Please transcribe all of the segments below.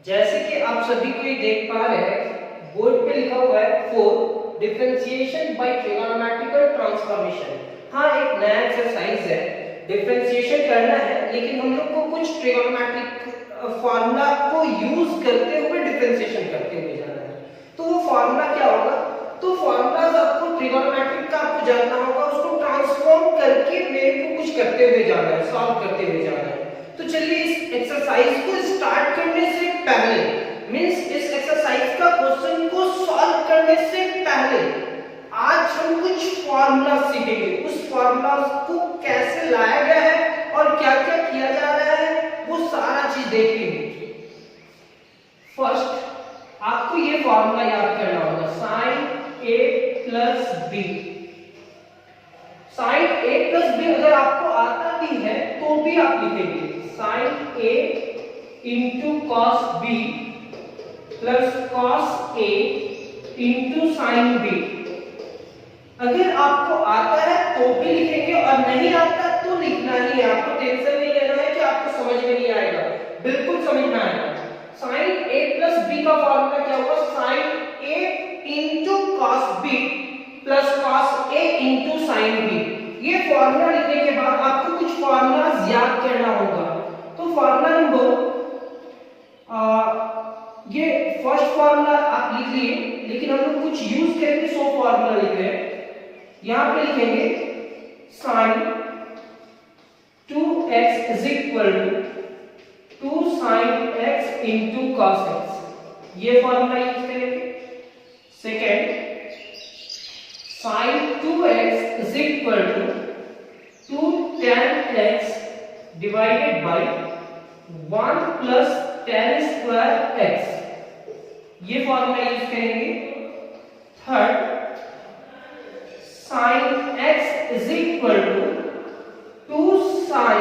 जैसे कि आप सभी को ये देख पा रहे हैं, बोर्ड पे लिखा हुआ है 4 डिफरेंशिएशन बाय ट्रिगोनोमेट्रिकल ट्रांसफॉर्मेशन। हाँ, एक नया एक्सरसाइज है, डिफरेंशिएशन करना है, लेकिन हम लोग को कुछ ट्रिगोनोमेट्रिक फार्मूला को यूज करते हुए डिफरेंशिएशन करते हुए जाना है। तो वो फार्मूला क्या होगा? तो फार्मूलाज आपको ट्रिगोनोमेट्रिक का आपको जानना होगा, उसको ट्रांसफॉर्म करके मेरे को कुछ करते हुए जाना है, सॉल्व करते हुए जाना है। तो चलिए इस एक्सरसाइज को स्टार्ट करने से पहले, मींस इस एक्सरसाइज का क्वेश्चन को सॉल्व करने से पहले आज हम कुछ फार्मूला सीखेंगे। उस फार्मूला को कैसे लाया गया है और क्या-क्या किया जा रहा है, वो सारा चीज देखेंगे। फर्स्ट आपको ये फार्मूला याद करना होगा, sin a plus b। sin a plus b अगर आपको आता भी है तो भी आप लिखेंगे sin a into cos b plus cos a into sin b। अगर आपको आता है तो भी लिखेंगे और नहीं आता तो लिखना ही है। आपको टेंशन नहीं लेना है कि आपको समझ में नहीं आएगा, बिल्कुल समझ में आएगा। sin a plus b का फॉर्मूला क्या होगा? sin a into cos b plus cos a into sin b। ये फॉर्मूला लिखने के बाद आपको कुछ फॉर्मूलाज याद करना होगा। तो फॉर्मूला नंबर ये फर्स्ट फॉर्मूला आप लिख लिए, लेकिन हम लोग कुछ यूज करेंगे, 100 फॉर्मूला लिख रहे हैं। यहां पे लिखेंगे sin 2x is equal to 2 sin x into cos x। ये फॉर्मूला यूज करेंगे। Second, sin 2x is equal to 2 tan x divided by 1 plus tan square x। ये फॉर्मूला यूज करेंगे। Third, sin x is equal to 2 sin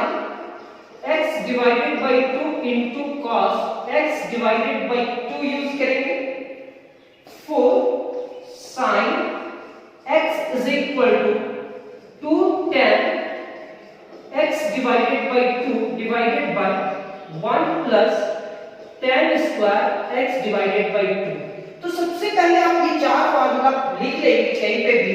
x divided by 2 into cos x divided by 2 use करेंगे। Fourth, sin x is equal to 2 tan x divided by 2 divided by 1 plus tan square x divided by 2। तो सबसे पहले आप ये चार formula लिख लेंगे कहीं पे भी,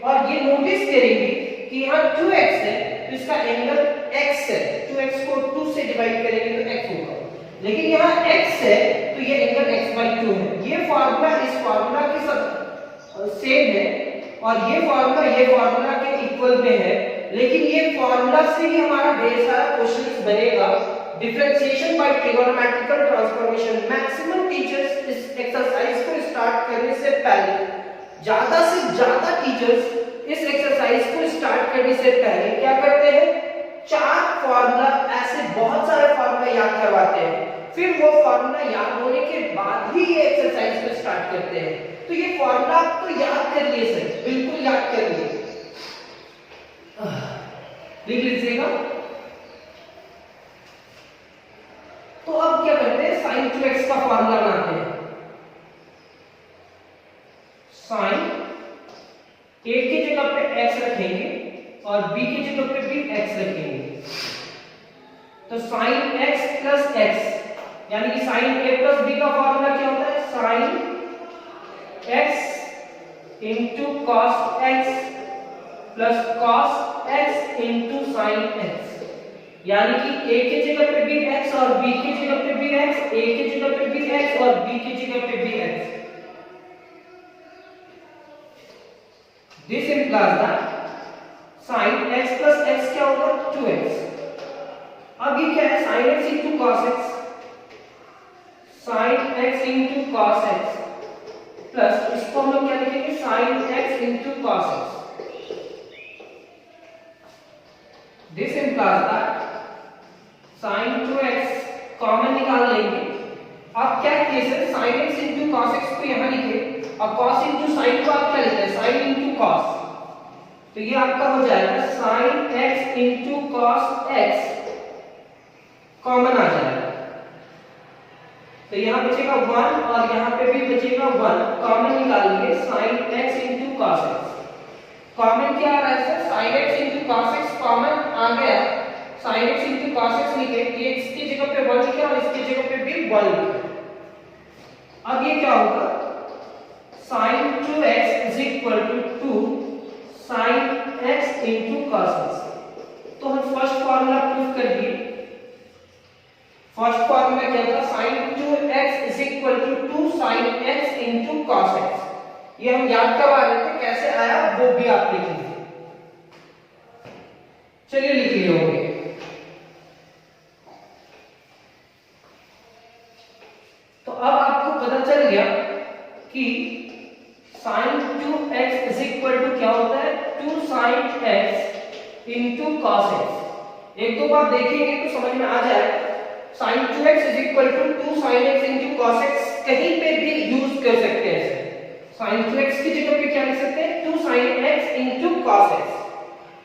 और ये नोटिस करेंगे कि यहाँ 2x है तो इसका एंगल x है, 2x को 2 से डिवाइड करेंगे तो x होगा, लेकिन यहाँ x है तो ये एंगल x/2 है। ये फार्मूला इस फार्मूला के साथ सेम है और ये फार्मूला के इक्वल में है, लेकिन ये फार्मूला से ही हमारा ढेर सारा क्वेश्चंस बनेगा। Differentiation by trigonometrical transformation. Maximum teachers इस एक्सरसाइज को स्टार्ट करने से पहले, ज्यादा से ज्यादा टीचर्स इस एक्सरसाइज को स्टार्ट करने से पहले क्या करते हैं? 4 फार्मूला, ऐसे बहुत सारे फार्मूला याद करवाते हैं, फिर वो फार्मूला याद होने के बाद ही ये एक्सरसाइज को स्टार्ट करते हैं। तो ये फार्मूला आप तो याद कर लिए सर, बिल्कुल याद कर लिए, लिख लीजिएगा। तो अब क्या करते हैं? sin 2x का फार्मूला बनाते हैं। sin a की जगह पे x रखेंगे और b की जगह पे भी x रखेंगे, तो sin x plus x, यानी कि sin a plus b का फार्मूला क्या होता है? sin x into cos x plus cos x into sin x। यानी कि a की जगह पे भी x और b की जगह पे भी x, a की जगह पे भी x और b की जगह पे भी x। This implies that sin x plus x क्या होगा? 2x। अब ये क्या है? sin x into cos x, sin x into cos x plus इसको हम लोग क्या लिखेंगे? sin x into cos x। This implies that sin 2x common निकाल लेंगे। अब क्या केस है? sin x into cos x को यहां लिखे और cos into sin को आप क्या लिखते हैं? sin into cos। तो ये आपका हो जाएगा sin x into cos x, common आ जाएगा, तो यहां बचेगा 1 और यहां पे भी बचेगा 1, कॉमन निकाल लिए sin x into cos x। Common क्या आ रहा है sir? sin x into cos x common आ गया, sin x into cos x लिखे, ये x की जगह पे 1 लिखे और इसकी जगह पे भी 1 लिखे। अब ये क्या होगा, sin 2x is equal to 2 sin x into cos x। तो हम फर्स्ट फॉर्मूला प्रूफ कर दिए। फर्स्ट फॉर्मूला क्या था, sin 2x is equal to 2 sin x into cos x। ये हम याद करवा रहे थे, कैसे आया वो भी आप लिख लीजिए। चलिए लिख लिए होंगे। तो अब आपको पता चल गया कि sin 2x is equal to क्या होता है, 2 sin x into cos x। एक दो बार देखेंगे तो समझ में आ जाए। sin 2x is equal to 2 sin x into cos x कहीं पे भी यूज कर सकते हैं। sin 2x की जगह पे क्या लिख सकते हैं, 2 sin x into cos x।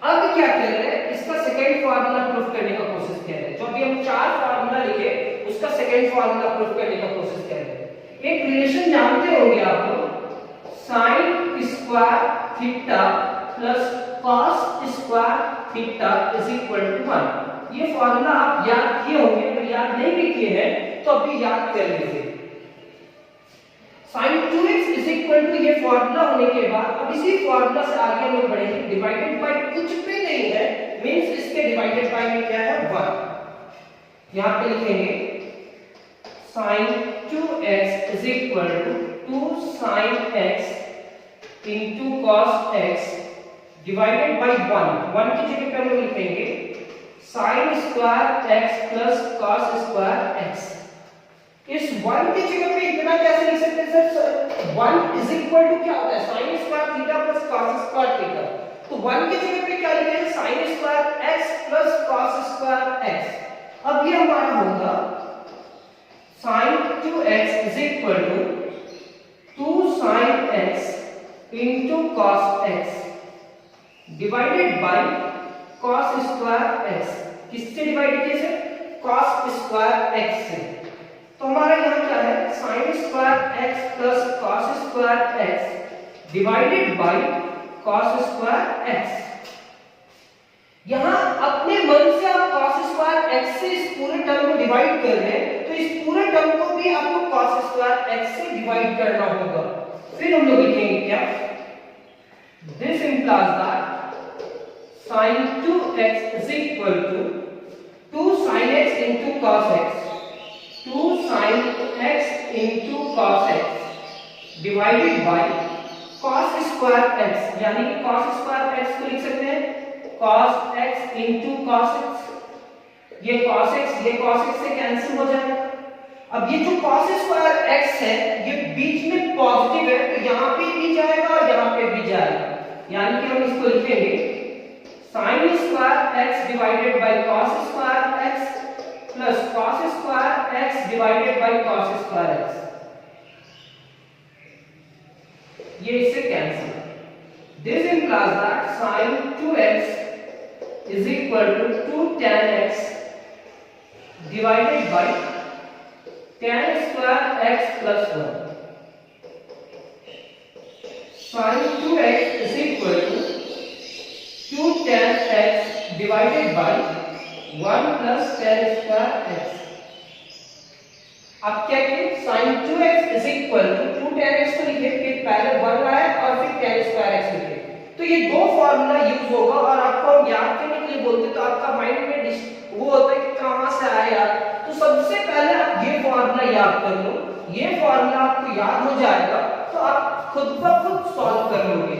अब क्या कर रहे हैं, इसका सेकंड फार्मूला प्रूफ करने का कोशिश कर रहे हैं। जो अभी हम चार फार्मूला लिखे उसका सेकंड फार्मूला प्रूफ करने का कोशिश कर रहे हैं। एक रिलेशन जानते होंगे आप लोग, sin square theta plus cos square theta is equal to 1। ये फार्मूला आप याद किए होंगे, अगर याद नहीं भी किए हैं तो अभी याद कर लीजिए। sin 2x is equal to ये फार्मूला होने के बाद अब इसी फार्मूला से आगे हम लोग बढ़ेंगे। डिवाइडेड बाय कुछ भी नहीं है, मींस इसके डिवाइडेड बाय में क्या है, 1। यहां पे लिखेंगे sin 2x is equal to 2 sin x into cos x divided by 1 की जगह पे हम लोग लिखेंगे sin square x plus cos square x। इस 1 की जगह पे इतना कैसे लिख सकते हैं सर, 1 इज इक्वल टू क्या होता है, sin square theta plus cos square theta. तो 1 की जगह पे क्या लिखे हैं, sin square x plus cos square x। अब ये हमारा होगा sin 2x is equal to 2 sin x into cos x divided by cos square x। किससे डिवाइड किए सर, cos स्क्वायर x से। तो हमारा यहाँ क्या है, sin square x plus cos square x divided by cos square x। यहाँ अपने मन से आप cos स्क्वायर x से इस पूरे टर्म को डिवाइड कर रहे हैं, तो इस पूरे टर्म को भी आपको cos स्क्वायर x से डिवाइड करना होगा। फिर हम लोग लिखेंगे क्या, this implies that sin 2x is equal to 2 sin x into cos x, 2 sin x into cos x divided by cos square x। यानी कि cos स्क्वायर x को लिख सकते हैं cos x into cos x। ये cos x से cancel हो जाएगा। अब ये जो cos स्क्वायर x है ये बीच में पॉजिटिव है, तो यहां पे भी जाएगा और यहां पे भी जाएगा। यानी कि हम इसको लिखेंगे sin square x divided by cos square x plus cos square x divided by cos square x। ये इससे cancel. This implies that sin 2x is equal to 2 tan x divided by tan square x plus 1। sin 2x is equal to 2 tan x divided by 1 plus tan square x। अब क्या किए, sin 2x is equal to 2 tan x को लिखे, फिर पहले 1 लाए और फिर tan स्क्वायर x लिखे। तो ये दो फार्मूला यूज होगा और आपको हम याद करने के लिए बोलते तो आपका माइंड में वो होता है कि कहां से आया। तो सबसे पहले आप ये फार्मूला याद कर लो, ये फार्मूला आपको याद हो जाएगा तो आप खुद ब खुद सॉल्व कर लोगे।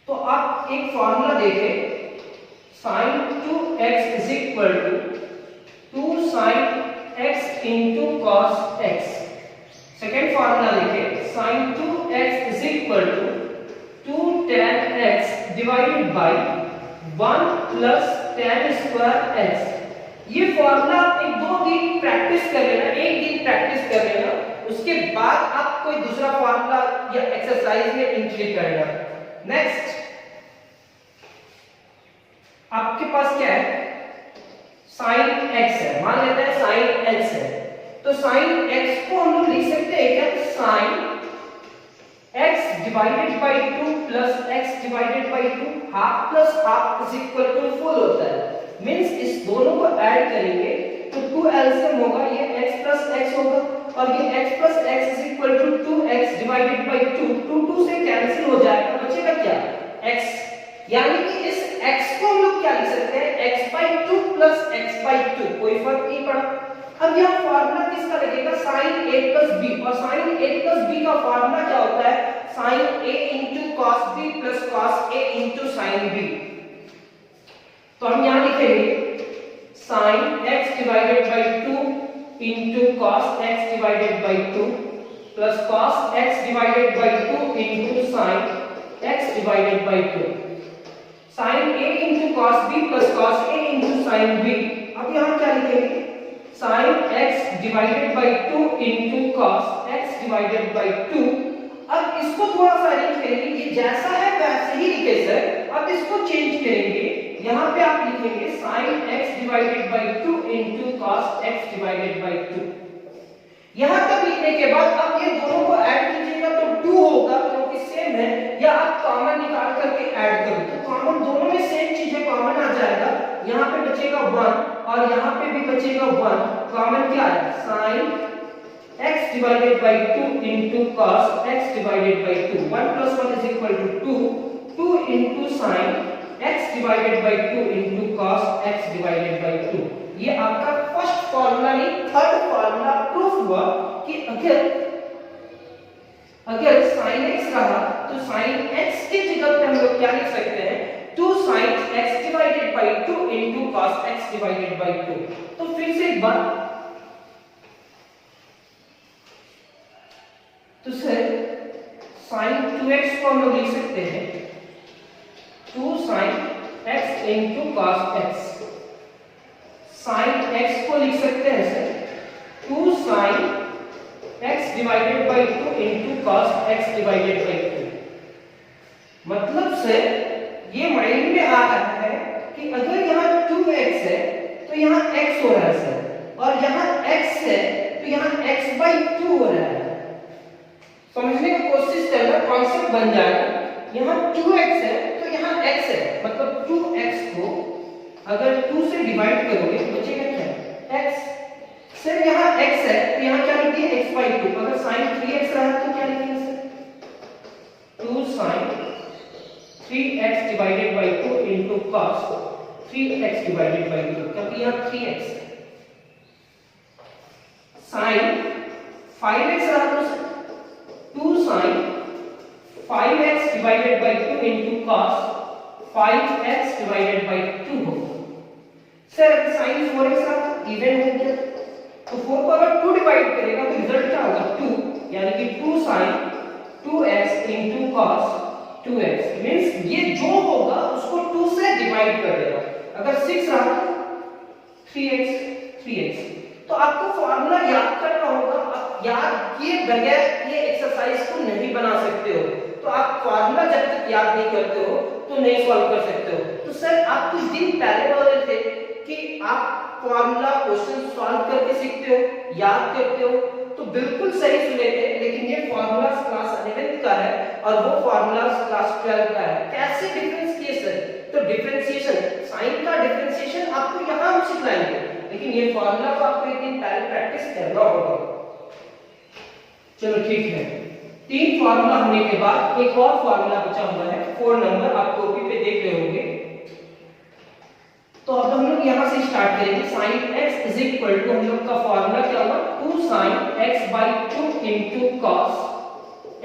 तो आप एक फार्मूला देखें, sin 2x is equal to 2 sin x into cos x। Second formula देखें, sin 2x is equal to 2 tan x divided by 1 plus tan square x। ये फार्मूला आप एक दो दिन प्रैक्टिस कर लेना, एक दिन प्रैक्टिस कर लेना, उसके बाद आप कोई दूसरा फार्मूला या एक्सरसाइज में इंक्लूड करना। नेक्स्ट आपके पास क्या है, sin x है, मान लेते हैं sin x है, तो sin x को हम लोग लिख सकते हैं क्या, sin x divided by 2 plus x divided by 2, half plus half is equal to full होता है। मींस इस दोनों को ऐड करेंगे तो 2 एलसीएम होगा, ये x प्लस x होगा और ये x plus x is equal to 2x divided by 2, 2 से कैंसिल हो जाएगा, बचेगा क्या x, यानी कि इस x को हम लोग क्या लिख सकते हैं x by 2 plus x by 2, कोई फर्क नहीं पड़ा। अब यह फार्मूला किसका लगेगा sin a प्लस b, और sin a प्लस b का फार्मूला क्या होता है sin a into cos b plus cos a into sin b। तो हम यहां लिखेंगे sin x divided by 2 into cos x divided by 2 plus cos x divided by 2 into sin x divided by 2, sin a into cos b plus cos a into sin b। अब यहां क्या लिखेंगे sin x divided by 2 into cos x divided by 2। अब इसको थोड़ा सा arrange करेंगे, ये जैसा है वैसे ही लिखे सर, अब इसको चेंज करेंगे, यहां पे आप लिखेंगे sin x divided by 2 into cos x divided by 2। यहां तक लिखने के बाद अब ये दोनों को ऐड कीजिएगा तो 2 होगा क्योंकि सेम है, या आप कॉमन निकाल करके ऐड करो तो कॉमन दोनों में सेम चीज है, कॉमन आ जाएगा, यहां पे बचेगा 1 और यहां पे भी बचेगा 1, कॉमन क्या है sin x divided by 2 into cos x divided by 2, 1 plus 1 is equal to 2 into sin x divided by 2 into cos x divided by 2। ये आपका फर्स्ट फार्मूला नहीं थर्ड फार्मूला प्रूफ हुआ कि अगर sin x रहा तो sin x की जगह पे हम लोग क्या लिख सकते हैं 2 sin x divided by 2 into cos x divided by 2। तो फिर से एक बार, तो सर sin 2x को हम लोग लिख सकते हैं 2 sin x into cos x, sin x को लिख सकते हैं sir 2 sin x divided by 2 into cos x divided by 2। मतलब से ये माइंड में आ रहा है कि अगर यहाँ 2x है तो यहाँ x हो रहा है सर, और यहाँ x है तो यहाँ x बाय 2 हो रहा है। समझने की कोशिश करना, कॉन्सेप्ट बन जाएगा। यहाँ 2x है तो यहाँ x है, मतलब 2x को अगर 2 से डिवाइड करोगे तो बचेगा क्या x, सिर्फ यहाँ x है तो यहाँ क्या लिखिए x बाय 2, अगर sin 3x रहा तो क्या लिखेंगे sir 2 sin 3x divided by 2 into cos 3x divided by 2, क्योंकि यहाँ 3x है। sin 5x रहा तो 2 sin 5x divided by 2 into cos 5x divided by 2 होगा। सर अगर sin 4x रहा इवन हो गया तो 4 को अगर 2 डिवाइड करेगा तो रिजल्ट क्या होगा 2, यानी कि 2 sin 2x into cos 2x, means ये जो होगा उसको 2 से डिवाइड कर देगा। अगर 6 रहा तो 3x, तो आपको फार्मूला याद करना होगा, आप याद किए बगैर ये एक्सरसाइज को नहीं बना सकते हो, तो आप फार्मूला जब तक याद नहीं करते हो तो नहीं सॉल्व कर सकते हो। तो सर आप कुछ दिन पहले बोल रहे थे कि आप फार्मूला क्वेश्चन सॉल्व करके सीखते हो, याद करते हो, तो बिल्कुल सही सुने थे, लेकिन ये फार्मूला क्लास 11 का है और वो फार्मूला क्लास 12 का है। कैसे डिफरेंस किए सर, तो डिफरेंशिएशन, साइन का डिफरेंशिएशन आपको यहां हम सिखाएंगे, लेकिन ये फार्मूला को आपको एक दिन पहले प्रैक्टिस करना होगा। चलो ठीक है, 3 फार्मूला होने के बाद एक और फार्मूला बचा हुआ है 4 नंबर, आप कॉपी पे देख रहे होंगे। तो अब हम लोग यहां से स्टार्ट करेंगे। sin x is equal to, हम लोग का फार्मूला क्या होगा 2 sin x by 2 into cos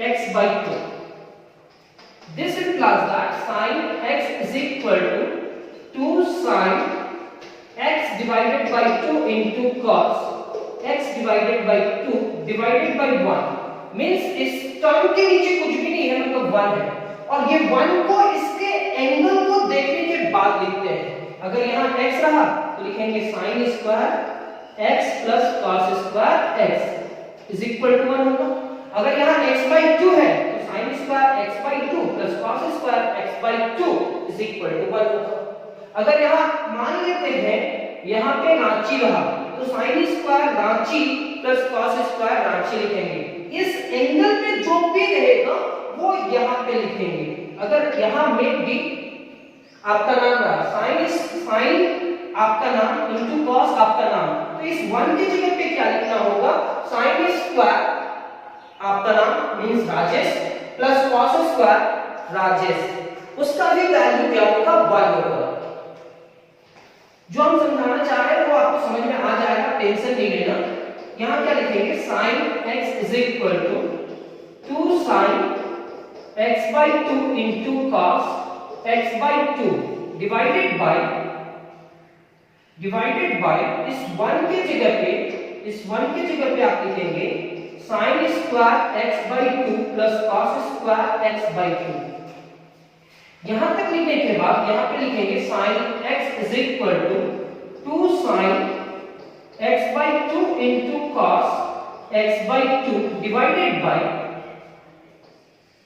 x by 2। This implies that sin x is equal to 2 sin x divided by 2 into cos x divided by 2 divided by 1, means इस term के नीचे कुछ भी नहीं है, मतलब 1 है, और ये 1 को इसके एंगल को देखने के बाद लिखते हैं। अगर यहाँ x रहा तो लिखेंगे sin square x plus cos square x is equal to 1 होगा। अगर यहाँ x by 2 है तो sin square x by 2 plus cos square x by 2 is equal to 1 होगा। अगर यहाँ मान लेते हैं यहाँ पे रांची रहा तो sin square Ranchi plus cos square Ranchi लिखेंगे। इस एंगल पे जो भी रहेगा वो यहाँ पे लिखेंगे। अगर यहाँ में भी आपका नाम रहा sin आपका नाम इंटू कॉस आपका नाम। तो इस 1 की जगह पे क्या लिखना होगा, साइन स्क्वायर आपका नाम means Rajesh plus cos square Rajesh, उसका भी वैल्यू क्या होगा 1 होगा। जो हम समझाना चाह रहे हैं वो आपको समझ में आ जाएगा, टेंशन नहीं लेना। यहां क्या लिखेंगे, sin x is equal to 2 sin x by 2 into cos x by 2 divided bye इस 1 के जगह पे आप लिखेंगे sin square x by 2 plus cos square x by 2। यहां तक लिखने के बाद यहां पे लिखेंगे sin x is equal to 2 sin x by 2 into cos x by 2 divided by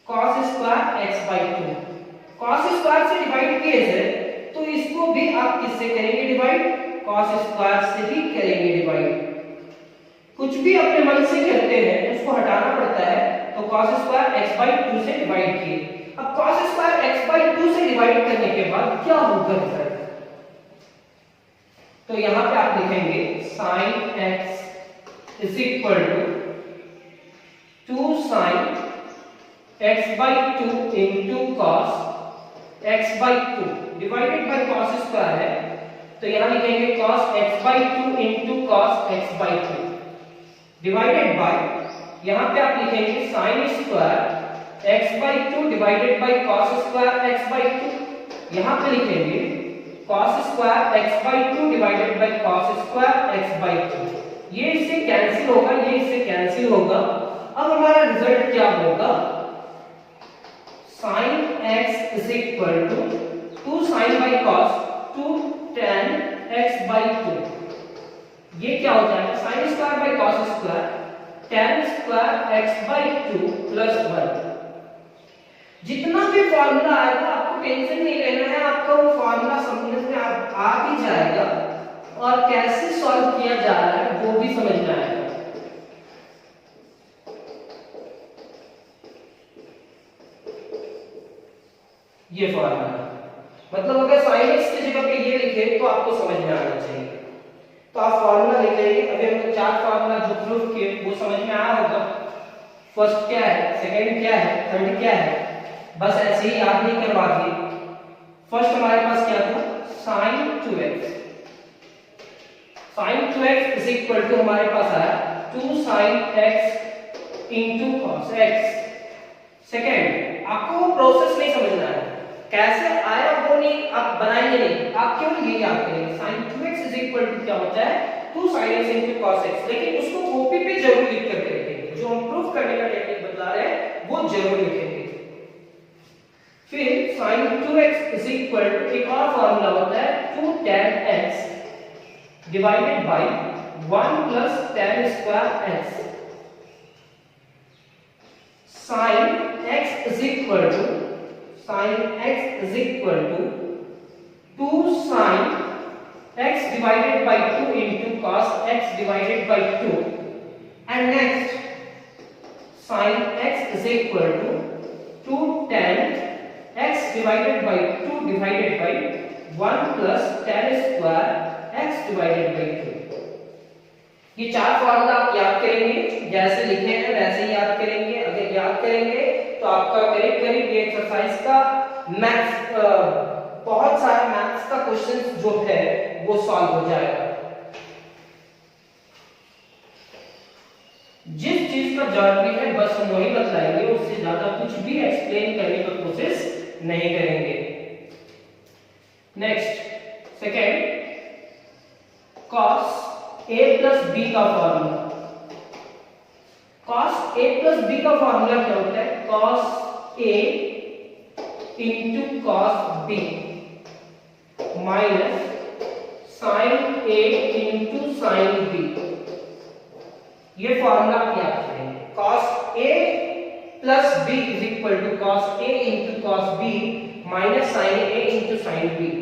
cos square x by 2। cos square से डिवाइड किए थे तो इसको भी आप किससे करेंगे डिवाइड, cos स्क्वायर से ही करेंगे डिवाइड। कुछ भी अपने मन से करते हैं उसको हटाना पड़ता है, तो cos स्क्वायर x by 2 से डिवाइड किए। अब cos स्क्वायर x by 2 से डिवाइड करने के बाद क्या होगा रिजल्ट, तो यहां पे आप लिखेंगे sin x is equal to 2 sin x by 2 into cos x by 2 divided by cos square है, तो यहां लिखेंगे cos x by 2 into cos x by 2 divided bye, यहां पे आप लिखेंगे sin square x by 2 divided by cos square x by 2, यहां पे लिखेंगे cos square x by 2 divided by cos square x by 2। ये इससे कैंसिल होगा, ये इससे कैंसिल होगा। अब हमारा रिजल्ट क्या होगा, sin x is equal to 2 sin by cos 2 tan x by 2। ये क्या हो जाएगा, sin square by cos square tan square x by 2 plus 1। जितना भी फार्मूला आएगा आपको टेंशन नहीं लेना है, आपका वो फार्मूला समझने में आ भी जाएगा और कैसे सॉल्व किया जा रहा है वो भी समझ में आएगा। ये फार्मूला मतलब अगर sin x की जगह पे ये लिखे तो आपको समझ में आना चाहिए, तो आप फार्मूला लिख लेंगे। अभी हमने 4 फार्मूला जो प्रूफ किए वो समझ में आया होगा। फर्स्ट क्या है, सेकंड क्या है, थर्ड क्या है, बस ऐसे ही याद नहीं करवा दिए। फर्स्ट हमारे पास क्या था, sin 2x। sin 2x is equal to हमारे पास आया 2 sin x into cos x। Second, आपको वो प्रोसेस नहीं समझना है, कैसे आया वो नहीं आप बनाएंगे नहीं, आप केवल ये याद करेंगे sin 2x is equal to क्या होता है 2 sin x into cos x। लेकिन उसको कॉपी पे जरूर लिख कर रखेंगे, जो हम प्रूफ करने का टेक्निक बता रहे हैं वो जरूर लिखेंगे। फिर sin 2x is equal to एक और फार्मूला होता है 2 tan x divided by 1 plus tan square x। sin x is equal to 2 sin x divided by 2 into cos x divided by 2, and next sin x is equal to 2 tan x divided by 2 divided by 1 plus tan square x divided by 2। ये 4 formula आप याद करेंगे, जैसे लिखे हैं वैसे ही याद करेंगे। अगर याद करेंगे तो आपका करीब करीब ये एक्सरसाइज का मैथ्स बहुत सारे मैथ्स का क्वेश्चन जो है वो सॉल्व हो जाएगा। जिस चीज का जरूरी है बस हम वही बतलाएंगे, उससे ज्यादा कुछ भी एक्सप्लेन करने का कोशिश नहीं करेंगे। Next second, cos a plus b का formula. cos a plus b का फॉर्मूला क्या होता है, cos a into cos b minus sin a into sin b। ये फॉर्मूला आप याद करेंगे, cos a plus b is equal to cos a into cos b minus sin a into sin b।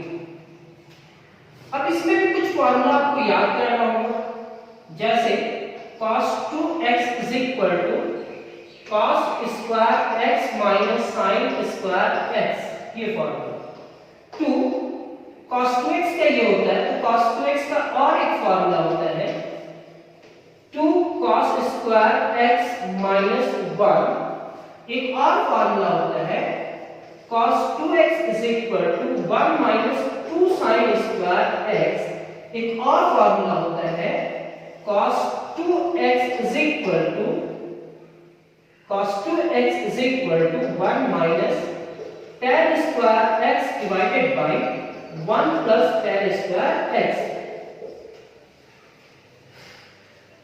अब इसमें भी कुछ फॉर्मूला आपको याद करना होगा, जैसे cos 2x is equal to cos square x minus sin square x। ये फॉर्मूला 2 cos 2x का ये होता है, तो cos 2x का और एक फॉर्मूला होता है 2 cos स्क्वायर x माइनस 1। एक और फॉर्मूला होता है cos 2x is equal to 1 minus 2 sin square x। एक और फॉर्मूला होता है cos 2x is equal to 1 minus tan square x divided by 1 plus tan square x।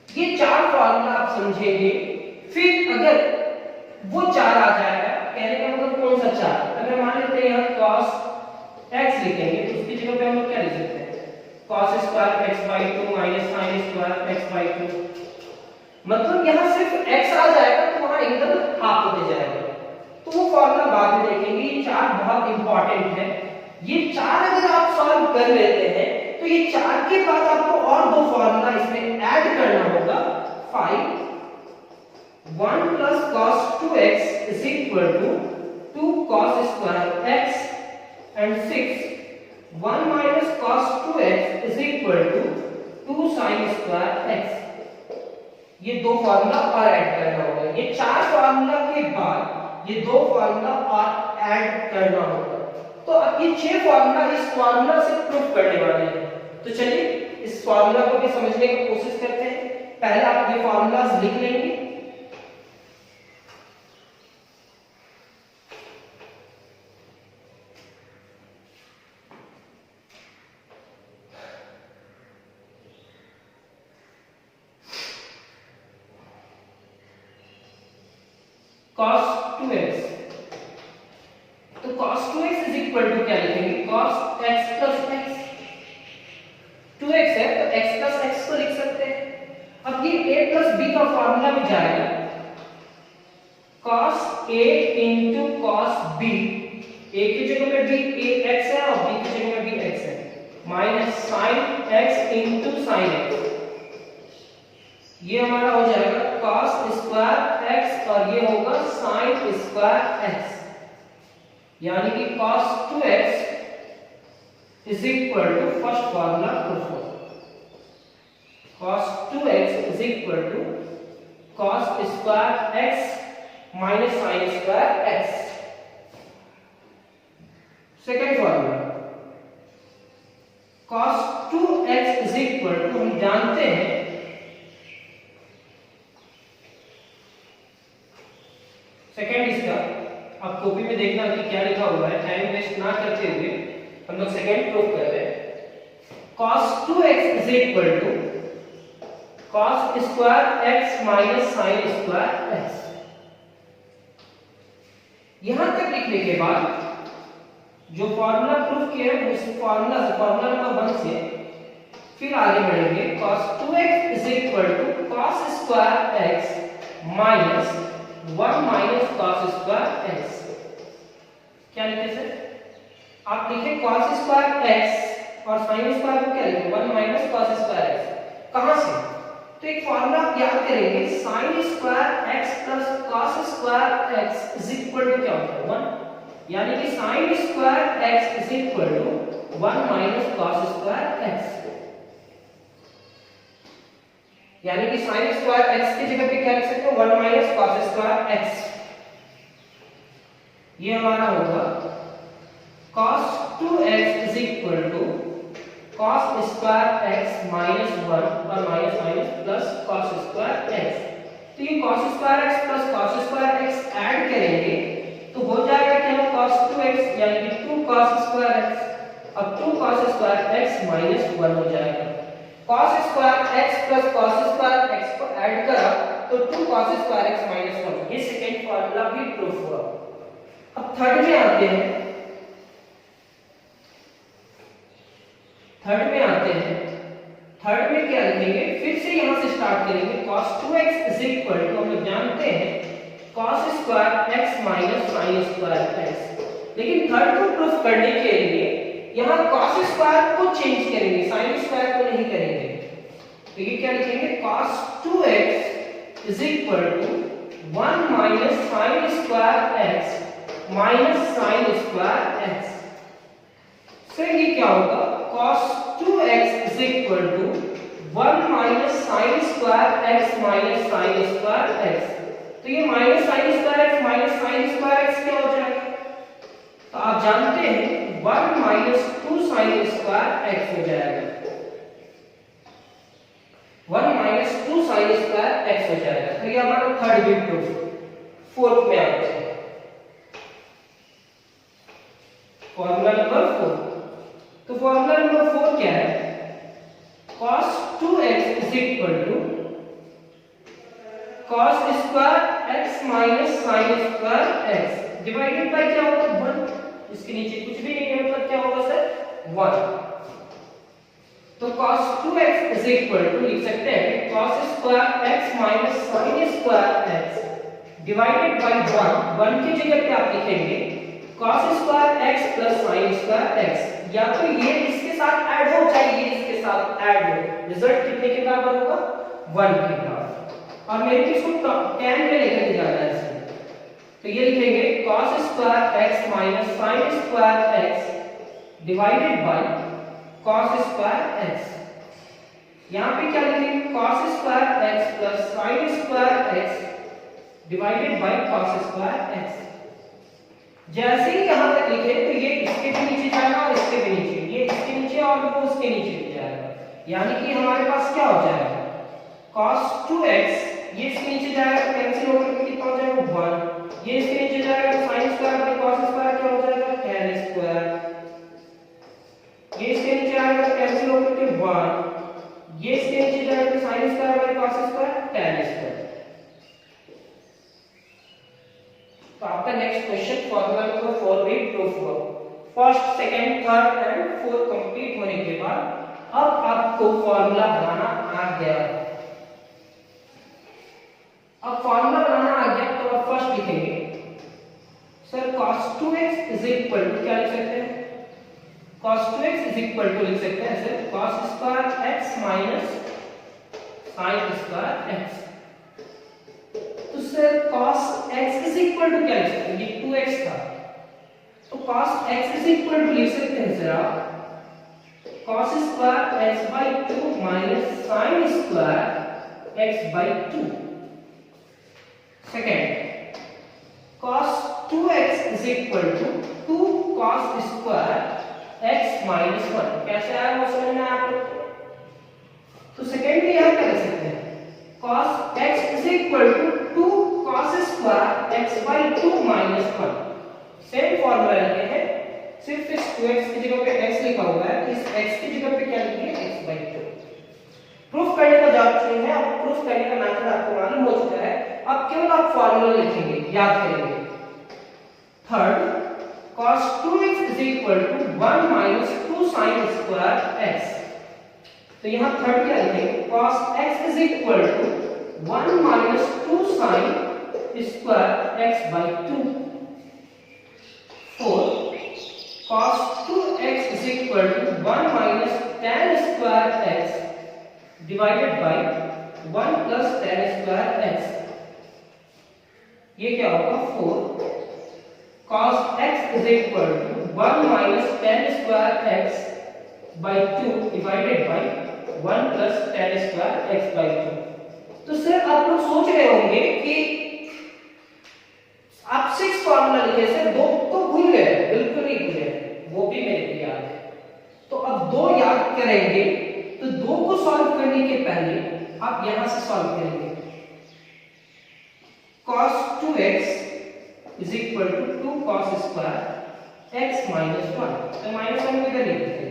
ये चार फॉर्मूला आप समझेंगे। फिर अगर वो चार आ जाएगा, कहने का मतलब कौन सा चार, अगर मान लेते हैं यहाँ cos x लिखेंगे तो उसकी जगह पे हम लोग क्या लिख सकते हैं cos square x by 2 minus sin square x by 2। मतलब यहाँ सिर्फ x आ जाएगा तो वहां एकदम हाफ होते जाएगा। तो वो फॉर्मूला बाद में देखेंगे। ये चार बहुत इंपॉर्टेंट है। ये चार अगर आप सॉल्व कर लेते हैं तो ये चार के बाद आपको और दो फॉर्मूला इसमें ऐड करना होगा। 5 1 plus cos 2x is equal to 2 cos square x and 6 1 minus cos 2x is equal to 2 sin square x। ये दो फार्मूला और ऐड करना होगा। ये चार फार्मूला के बाद ये दो फार्मूला और ऐड करना होगा। तो अब ये 6 फार्मूला इस फार्मूला से प्रूफ करने वाले हैं। तो चलिए इस फार्मूला को भी समझने की कोशिश करते हैं। पहले आप ये फार्मूलास लिख लेंगे। cos 2x, तो cos 2x is equal to क्या लिखेंगे cos x plus x। 2x है तो x प्लस x को लिख सकते हैं। अब ये a प्लस b का फॉर्मूला में जाएगा cos a into cos b। a की जगह में b a x है और b की जगह में b x है, minus sin x into sin x। ये हमारा हो जाएगा cos स्क्वायर x और ये होगा sin स्क्वायर x, यानी कि cos 2x is equal to first formula proof हो। cos 2x is equal to cos square x minus sin square x। Second formula cos 2x is equal to, हम जानते हैं second इसका, आप copy में देखना कि क्या लिखा हुआ है, टाइम वेस्ट ना करते हुए हम लोग सेकेंड प्रूफ कर रहे हैं। cos 2x is equal to cos square x minus sin square x। यहां तक लिखने के बाद जो फॉर्मूला प्रूफ किया है उस फॉर्मूला नंबर 1 से फिर आगे बढ़ेंगे। cos 2x is equal to cos square x minus 1 minus cos square x। क्या लिखे सर? आप लिखे cos स्क्वायर x और sin स्क्वायर को क्या लिखे 1 माइनस cos स्क्वायर x। कहां से? तो एक फार्मूला आप याद करेंगे sin square x plus cos square x is equal to क्या होता है 1, यानी कि sin square x is equal to 1 minus cos square x। यानी कि sin स्क्वायर x की जगह पे क्या लिख सकते हैं 1 माइनस cos स्क्वायर x। ये हमारा होगा cos 2x is equal to cos square x minus 1 और minus minus plus cos square x। तो ये cos square x plus cos square x add करेंगे तो हो जाएगा कि हम cos 2x यानी कि 2 cos स्क्वायर x, अब 2 cos स्क्वायर x माइनस 1 हो जाएगा। cos square x plus cos square x को ऐड करा तो 2 cos स्क्वायर x माइनस 1। ये सेकेंड फार्मूला भी प्रूफ हुआ। अब थर्ड में आते हैं। थर्ड में क्या लिखेंगे, फिर से यहां से स्टार्ट करेंगे। cos 2x is equal to, हम लोग जानते हैं cos square x minus sin square x। लेकिन थर्ड को प्रूफ करने के लिए यहां cos स्क्वायर को चेंज करेंगे, sin स्क्वायर को नहीं करेंगे। तो ये क्या लिखेंगे cos 2x is equal to 1 minus sin square x minus sin square x। Sir ये क्या होगा, cos 2x is equal to 1 minus sin square x minus sin square x। तो ये minus sin square x minus sin square x क्या हो जाएगा, तो आप जानते हैं 1 minus 2 sin square x हो जाएगा, 1 minus 2 sin square x हो जाएगा। तो ये हमारा थर्ड भी प्रूफ। फोर्थ में आते हैं, फॉर्मूला नंबर 4। तो फॉर्मूला नंबर 4 क्या है, cos 2x is equal to cos square x minus sin square x divided bye क्या होगा 1, इसके नीचे कुछ भी नहीं है, मतलब क्या होगा सर 1। तो cos 2x is equal to लिख सकते हैं cos square x minus sin square x divided by 1 की जगह पे आप लिखेंगे cos square x plus sin square x, या तो ये इसके साथ ऐड हो, चाहे ये इसके साथ ऐड हो, रिजल्ट कितने के बराबर होगा 1 के बराबर। और मेरे को इसको tan में लेकर के जाना है इसमें, तो ये लिखेंगे cos square x minus sin square x divided by cos square x। यहाँ पे क्या लिखेंगे cos square x plus sin square x divided by cos square x। जैसे ही यहां तक लिखे तो ये इसके भी नीचे जाएगा और इसके भी नीचे, ये इसके नीचे और वो उसके नीचे भी जाएगा, यानी कि हमारे पास क्या हो जाएगा cos 2x, ये इसके नीचे जाएगा तो कैंसिल होकर के कितना हो जाएगा 1, ये इसके नीचे जाएगा तो sin square by cos square क्या हो जाएगा tan स्क्वायर, ये इसके नीचे आएगा तो कैंसिल होकर के 1, ये इसके नीचे जाएगा तो sin square by cos square tan square. तो आपका नेक्स्ट क्वेश्चन फॉर्मूला नंबर 4 भी प्रूफ हुआ। First, second, third and fourth complete होने के बाद अब आपको फॉर्मूला बनाना आ गया। अब फॉर्मूला बनाना आ गया तो आप फर्स्ट लिखेंगे sir cos 2x is equal to क्या लिख सकते हैं, cos 2x is equal to लिख सकते हैं sir cos square x minus sin square x। तो sir cos x is equal to क्या लिख सकते हैं, ये 2x था, तो cos x is equal to लिख सकते हैं सर आप cos square x by 2 minus sin square x by 2। Second, cos 2x is equal to 2 cos square x minus 1। कैसे आया वो समझ में आप लोग को, तो सेकंड में यहां क्या लिख सकते हैं cos x is equal to 2 cos square x by 2 minus 1। Same formula लिखे हैं, सिर्फ इस 2x की जगह पे x लिखा हुआ है, तो इस x की जगह पे क्या लिखिए x बाय 2। प्रूफ करने का जरूरत नहीं है, अब प्रूफ करने का मेथड आपको मालूम हो चुका है, अब केवल आप फॉर्मूला लिखेंगे, याद करेंगे। Third, cos 2x is equal to 1 minus 2 sin square x। तो यहां थर्ड क्या लिखेंगे cos x is equal to 1 minus 2 sin square x by 2। 4, cos 2x is equal to 1 minus tan square x divided by 1 plus tan square x। ये क्या होगा 4, cos x is equal to 1 minus tan square x by 2 divided by 1 plus tan square x by 2। तो sir आप लोग सोच रहे होंगे कि आप 6 फॉर्मूला लिखे सर, 2 तो भूल गए, बिल्कुल नहीं भूले, वो भी मेरे को याद है। तो अब 2 याद करेंगे, तो 2 को सॉल्व करने के पहले आप यहां से सॉल्व करेंगे cos 2x is equal to 2 cos square x minus 1। तो माइनस 1 इधर नहीं लिखेंगे,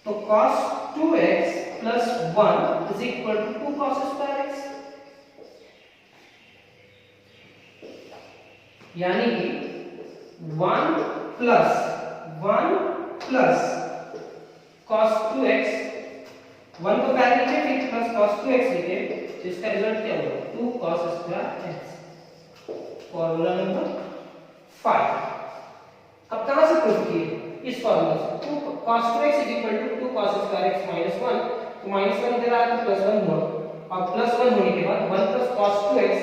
तो cos 2x plus 1 is equal to 2 cos square x, यानी कि 1 plus cos 2x, 1 को पहले लिखे फिर plus cos 2x लिखे, तो इसका रिजल्ट क्या होगा 2 cos square x। Formula number 5। अब कहां से प्रूफ किए, इस फॉर्मूला से 2 cos 2x is equal to 2 cos square x minus 1। तो माइनस 1 इधर आया तो प्लस 1 हुआ, और प्लस 1 होने के बाद 1 plus cos 2x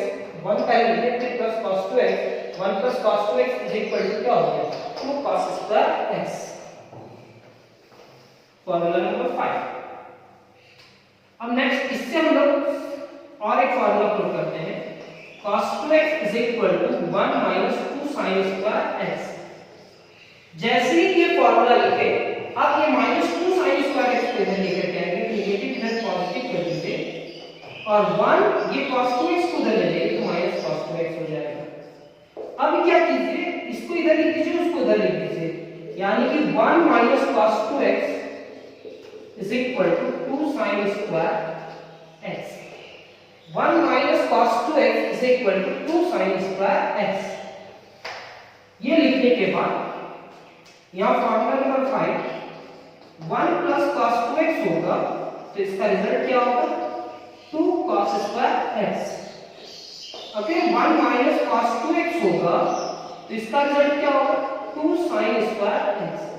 1 पहले लिखे फिर plus cos 2x 1 plus cos 2x is equal to क्या हो गया 2 cos square x। Formula number 5। अब नेक्स्ट इससे हम लोग और एक फॉर्मूला प्रूव करते हैं, cos 2x is equal to 1 minus 2 sin square x। जैसे ही ये फॉर्मूला लिखे, अब ये -2 sin square x को इधर लेकर के आएंगे, नेगेटिव इधर पॉजिटिव कर दीजिए और 1 ये cos 2x को इधर ले जाइए तो माइनस cos 2x हो जाएगा। अब क्या कीजिए, इसको इधर लिख दीजिए, उसको उधर लिख दीजिए, यानी कि 1 minus cos 2x is equal to 2 sin square x। 1 minus cos 2x is equal to 2 sin square x। ये लिखने के बाद यहां formula number 5 1 plus cos 2x होगा, तो इसका रिजल्ट क्या होगा 2 cos square x। Okay, 1 minus cos 2x होगा, तो इसका रिजल्ट क्या होगा 2 sin square x।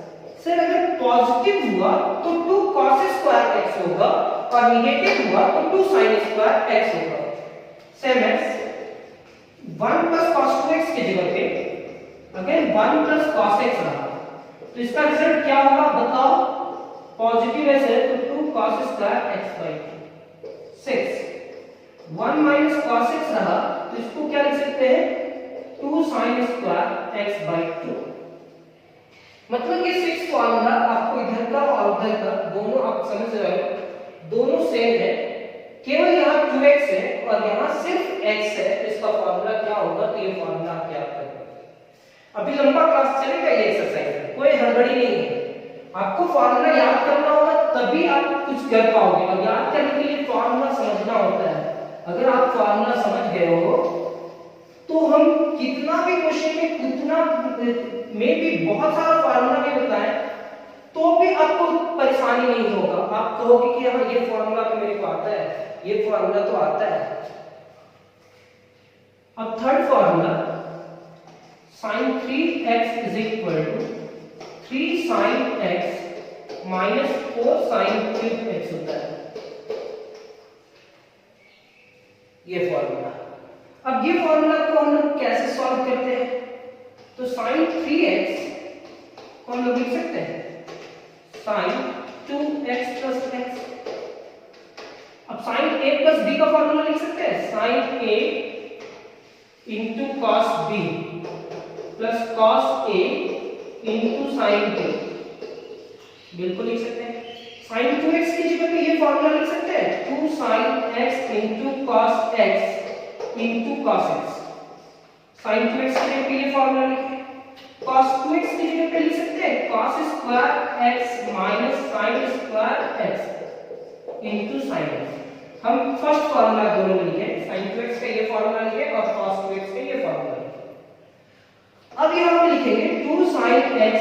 सर अगर पॉजिटिव हुआ तो 2 cos square x होगा और नेगेटिव हुआ तो 2 sin square x होगा। Same as 1 plus cos 2x की जगह पे अगेन 1 plus cos x रहा, तो इसका रिजल्ट क्या होगा बताओ, पॉजिटिव है तो 2 cos square x by 2। 6 1 minus cos x रहा, तो इसको क्या लिख सकते हैं 2 sin square x by 2। मतलब ये 6 फॉर्मूला आपको इधर का और उधर का दोनों आप समझ रहे हो, दोनों सेम है, केवल यहाँ 2x है और यहाँ सिर्फ x है, तो इसका फॉर्मूला क्या होगा, तो ये फॉर्मूला आप याद करें। अभी लंबा क्लास चलेगा ये एक्सरसाइज, कोई हड़बड़ी नहीं है, आपको फॉर्मूला याद करना होगा तभी आप कुछ कर पाओगे, और याद करने के लिए फॉर्मूला समझना होता है। अगर आप फॉर्मूला समझ गए हो तो हम कितना भी क्वेश्चन में कितना में भी बहुत सारा फार्मूला भी बताएं तो भी आपको परेशानी नहीं होगा, आप कहोगे कि हाँ ये फार्मूला तो मेरे को आता है, ये फार्मूला तो आता है। अब third formula sin 3x is equal to 3 sin x minus 4 sin cube x होता है, ये फार्मूला। अब ये फार्मूला को हम लोग कैसे सॉल्व करते हैं, तो sin 3x को हम लोग लिख सकते हैं sin 2x plus x। अब sin a plus b का फार्मूला लिख सकते हैं sin a into cos b plus cos a into sin b, बिल्कुल लिख सकते हैं। sin 2x की जगह पे ये फार्मूला लिख सकते हैं 2 sin x into cos x into cos x। sin 2x की जगह पे ये फार्मूला लिखें, cos 2x की जगह पे लिख सकते हैं cos square x minus sin square x into sin x। हम फर्स्ट फार्मूला दोनों लिखे, sin 2x का ये फार्मूला लिखे और cos 2x का ये फार्मूला लिखे। अब यहां पे लिखेंगे 2 sin x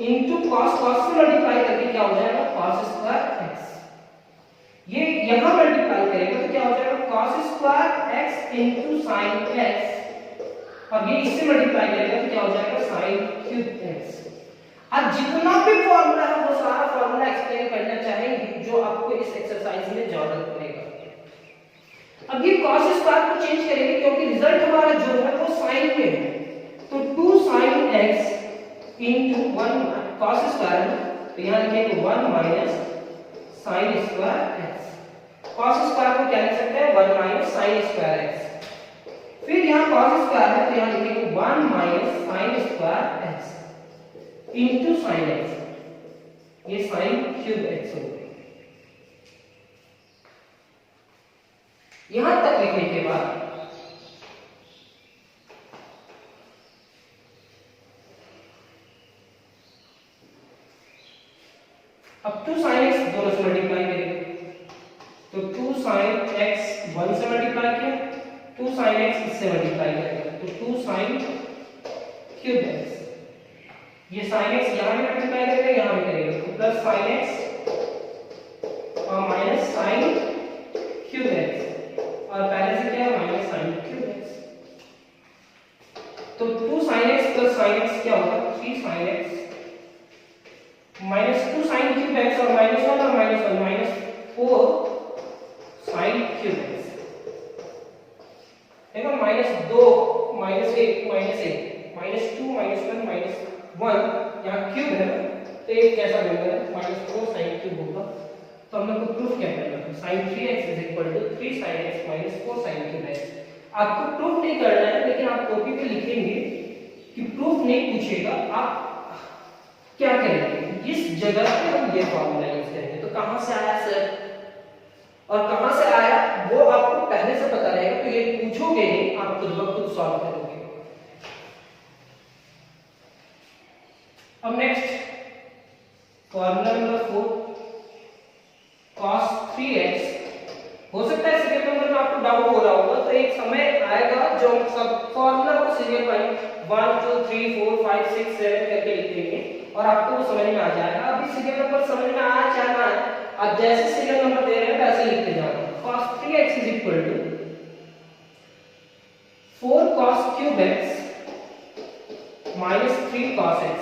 into cos से मल्टीप्लाई करके क्या हो जाएगा cos square x। ये यहां मल्टीप्लाई करेंगे तो क्या हो जाएगा cos square x into sin x और ये इससे मल्टीप्लाई करेंगे तो क्या हो जाएगा sin cube x। अब जितना भी फार्मूला है वो सारा फार्मूला एक्सप्लेन करना चाहेंगे जो आपको इस एक्सरसाइज में जरूरत पड़ेगा। अब ये cos स्क्वायर को चेंज करेंगे क्योंकि रिजल्ट हमारा जो है वो sin में है, तो 2 sin x into 1 cos square है, तो यहां लिखेंगे 1 minus sin square x। cos square को क्या लिख सकते हैं 1 minus sin स्क्वायर x। फिर यहां cos स्क्वायर है तो यहां लिखेंगे 1 minus sin square x into sin x, ये sin cube x हो गई। यहां तक लिखने के बाद अब 2 sin x दोनों से मल्टीप्लाई करेंगे, तो 2 sin x 1 से मल्टीप्लाई किया, 2 sin x इससे मल्टीप्लाई करेंगे तो 2 sin cube x। ये sin x यहां भी मल्टीप्लाई करेंगे, यहां भी करेंगे तो प्लस sin x और माइनस sin cube x और पहले से क्या है माइनस sin cube x। तो 2 sin x plus sin x क्या होगा 3 sin x minus 2 sin cube x और माइनस 1 और minus 1 minus 4 sin cube x। देखो minus 2 minus 1 minus 1 minus 2 minus 1 minus 1 यहाँ क्यूब है तो एक कैसा मेंबर है -4 sin क्यूब होगा। तो हम लोग को प्रूफ क्या करना है, sin 3x = 3 sin x - 4 sin cube x। आपको प्रूफ नहीं करना है, लेकिन आप कॉपी पे लिखेंगे कि प्रूफ नहीं पूछेगा, आप क्या करेंगे, इस जगह पे हम ये फॉर्मूला यूज करेंगे। तो कहां से आया सर और कहां से आया वो आपको पहले से पता रहेगा, तो ये पूछोगे नहीं, आप खुद ब खुद सॉल्व करोगे। अब next formula number 4 cos 3x। हो सकता है सीरियल नंबर में आपको डाउट हो रहा होगा, तो एक समय आएगा जो हम सब फॉर्मूला को सीरियल वाइज 1 2 3 4 5 6 7 करके लिख देंगे और आपको वो समझ में आ जाएगा। अभी सीरियल नंबर समझ में आया क्या ना है, आप जैसे सीरियल नंबर दे रहे हैं वैसे लिखते जाना। cos 3x = 4 cos cube x - 3 cos x।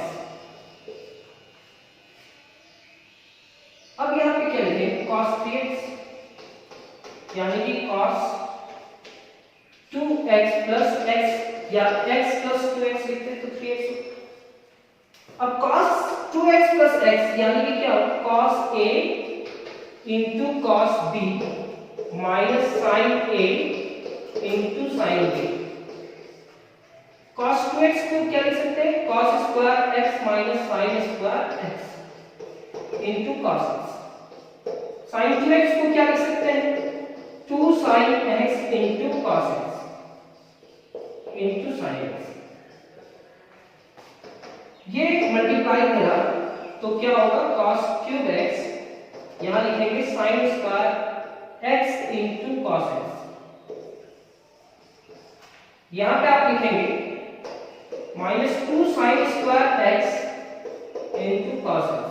अब यहां पे क्या लिखेंगे, cos 3x यानी कि cos 2x + x या x + 2x लिखते हैं तो 3x। अब cos 2x + x यानी कि क्या होगा, cos a * cos b - sin a * sin b। cos 2x को क्या लिख सकते हैं, cos square x - sin square x * cos x। sin 2x को क्या लिख सकते हैं, 2 sin x * cos x * sin x। ये मल्टीप्लाई करा तो क्या होगा, cos क्यूब x, यहां लिखेंगे sin square x * cos x। यहां पे आप लिखेंगे -2 sin square x * cos x।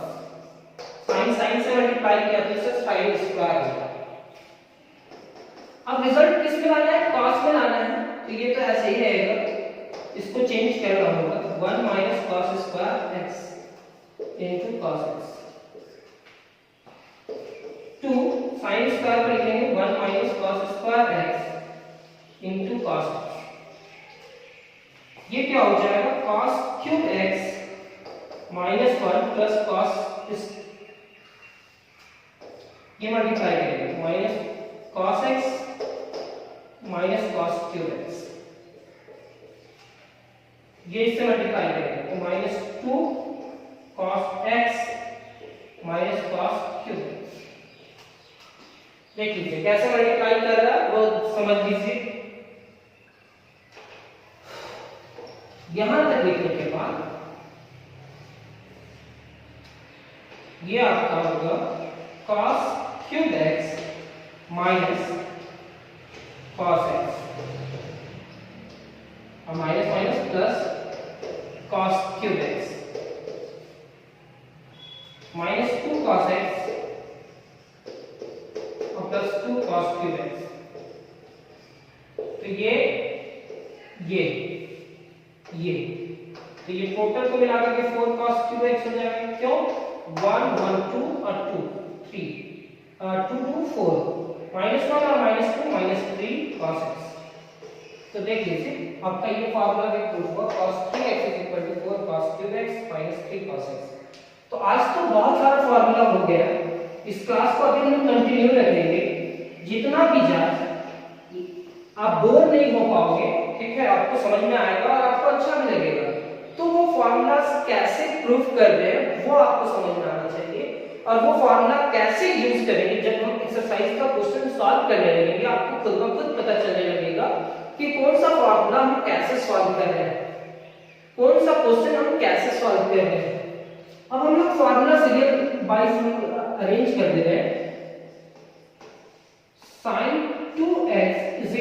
sin से मल्टीप्लाई किया तो इससे sin स्क्वायर होगा। अब रिजल्ट किस में लाना है, cos में लाना है, तो ये तो ऐसे ही रहेगा, इसको चेंज करना होगा 1 - cos square x * cos x। 2 sin square पर लिखेंगे 1 - cos square x * cos x। ये क्या हो जाएगा, cos क्यूब x - 1 + cos, ये मल्टीप्लाई करेंगे -cos x - cos cube x, ये इससे मल्टीप्लाई करेंगे तो -2 cos x - cos cube x। देख लीजिए कैसे मल्टीप्लाई कर रहा है वो समझ लीजिए। यहां तक लिखने के बाद ये आपका होगा cos cube x - cos x और minus plus cos cube x -2 cos x और +2 cos क्यूब x। तो ये टोटल को मिलाकर के 4 cos क्यूब x हो जाएगा। क्यों, 1 1 2 और 2 3 2 2 4 -1 और -2 -3 cos x। तो देख लीजिए आपका ये फार्मूला भी प्रूफ हुआ, cos 3x = 4 cos cube x - 3 cos x। तो आज तो बहुत सारा फार्मूला हो गया, इस क्लास को अभी हम कंटिन्यू रखेंगे, जितना भी जाए आप बोर नहीं हो पाओगे, ठीक है, आपको समझ में आएगा और आपको अच्छा भी लगेगा। तो वो फार्मूलास कैसे प्रूफ कर रहे हैं वो आपको समझ में आना चाहिए, और वो फार्मूला कैसे यूज करेंगे जब हम एक्सरसाइज का क्वेश्चन सॉल्व करने लगेंगे, आपको खुद ब खुद पता चलने लगेगा कि कौन सा फार्मूला हम कैसे सॉल्व कर रहे हैं, कौन सा क्वेश्चन हम कैसे सॉल्व कर रहे हैं। अब हम लोग फार्मूला सीरियल वाइज अरेंज कर दे रहे हैं। sin 2x =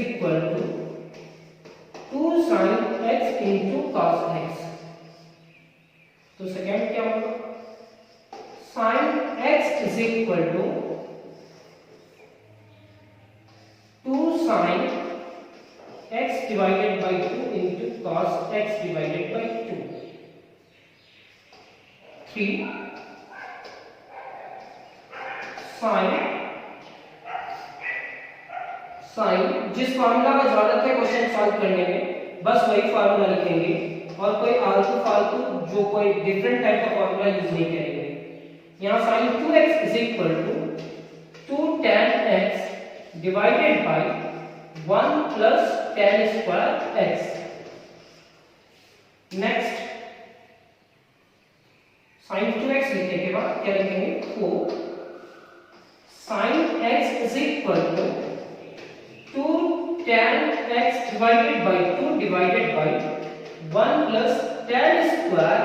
2 sin x * cos x। तो सेकंड क्या होगा, sin x = 2 sin x / 2 * cos x / 2। 3 sin जिस फार्मूला का जरूरत है क्वेश्चन सॉल्व करने में बस वही फार्मूला लिखेंगे, और कोई आलतू फालतू जो कोई डिफरेंट टाइप का फार्मूला यूज नहीं करेंगे। यहाँ sin 2x is equal to 2 tan x divided by 1 plus tan square x। Next sin 2x लिखने के बाद क्या लिखेंगे 4 sin x is equal to 2 tan x divided by 2 divided by 1 plus tan square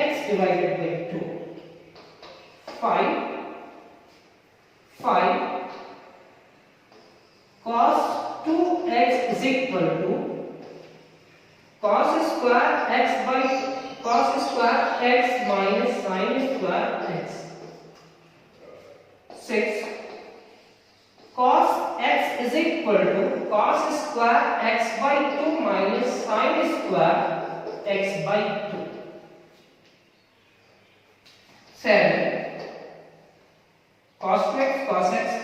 x divided by 2। 5 cos 2x is equal to cos square x by cos square x minus sin square x। 6 cos x is equal to cos square x by 2 minus sin square x by 2। 7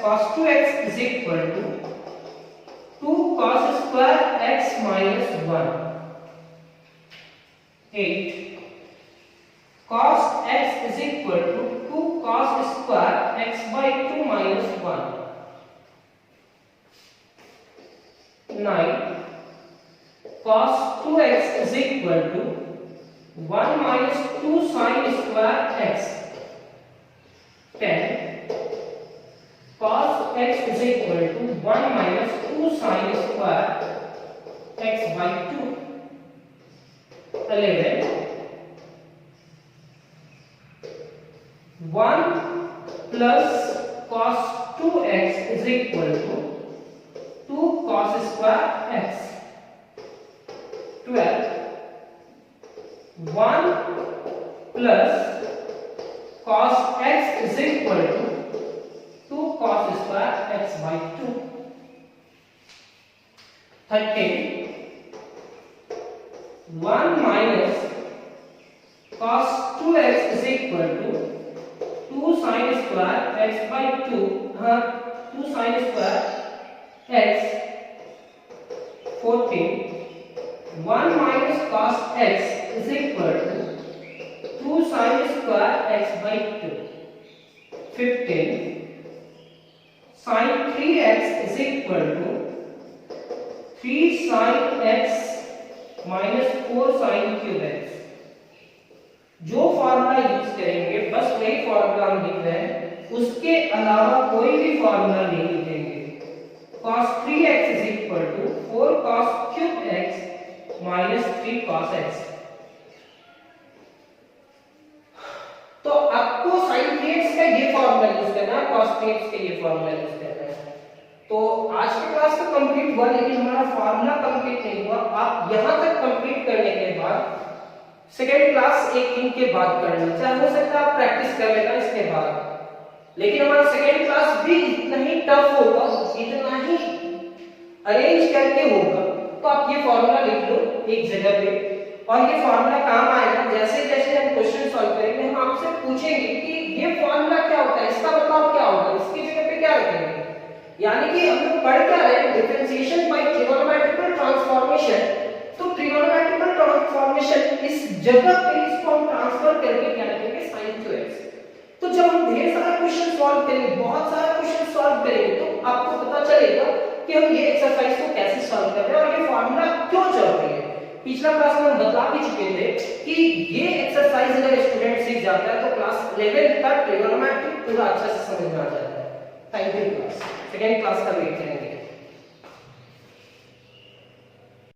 cos 2x is equal to 2 cos square x minus 1। 8 cos x is equal to 2 cos square x by 2 minus 1। 9 cos 2x is equal to 1 minus 2 sin square x। 10 cos x is equal to 1 minus 2 sin square x by 2। 11 1 plus cos 2x is equal to 2 cos square x। 12 1 plus cos x is equal to 2 cos square x by 2। 13 1 minus cos 2x is equal to 2 sin square x by 2 2 sin square x। 14 1 minus cos x is equal to 2 sin square x by 2। 15 sin 3x is equal to 3 sin x minus 4 sin cube x। जो formula use करेंगे बस वही formula हम लिख रहे हैं, उसके अलावा कोई भी फॉर्मूला नहीं लिखेंगे। cos 3x is equal to 4 cos cube x minus 3 cos x। तो आपको sin 3x का ये फॉर्मूला यूज करना है, cos 3x का ये फॉर्मूला यूज करना है। तो आज की क्लास तो कंप्लीट हुआ, लेकिन हमारा फॉर्मूला कंप्लीट नहीं हुआ। आप यहां तक कंप्लीट करने के बाद सेकेंड क्लास एक दिन के बाद करना, चाहे हो सकता है आप प्रैक्टिस कर लेना इसके बाद, लेकिन हमारा सेकेंड क्लास भी इतना ही टफ होगा, इतना ही अरेंज करके होगा। तो आप ये फॉर्मूला लिख लो एक जगह पे, और ये फॉर्मूला काम आएगा। जैसे जैसे हम क्वेश्चन सॉल्व करेंगे हम आपसे पूछेंगे कि ये फॉर्मूला क्या होता है, इसका मतलब क्या होगा, इसकी जगह पे क्या रखेंगे। यानी कि हम लोग पढ़ क्या रहे हैं, डिफरेंशिएशन बाय ट्रिगोनोमेट्रिकल ट्रांसफॉर्मेशन। तो ट्रिगोनोमेट्रिकल ट्रांसफॉर्मेशन इस जगह पे इसको हम ट्रांसफर करके क्या रखेंगे, sin 2x। तो जब हम ढेर सारा क्वेश्चन सॉल्व करेंगे, बहुत सारा क्वेश्चन सॉल्व करेंगे, तो आपको पता चलेगा कि हम ये एक्सरसाइज को कैसे सॉल्व कर रहे हैं और ये फार्मूला क्यों चल रही है। पिछला क्लास में हम बता भी चुके थे कि ये एक्सरसाइज अगर स्टूडेंट सीख जाता है तो क्लास 11 तक ट्रिगोनोमेट्री पूरा अच्छे से समझ में आ जाता है। Thank you class, second class का वेट करेंगे।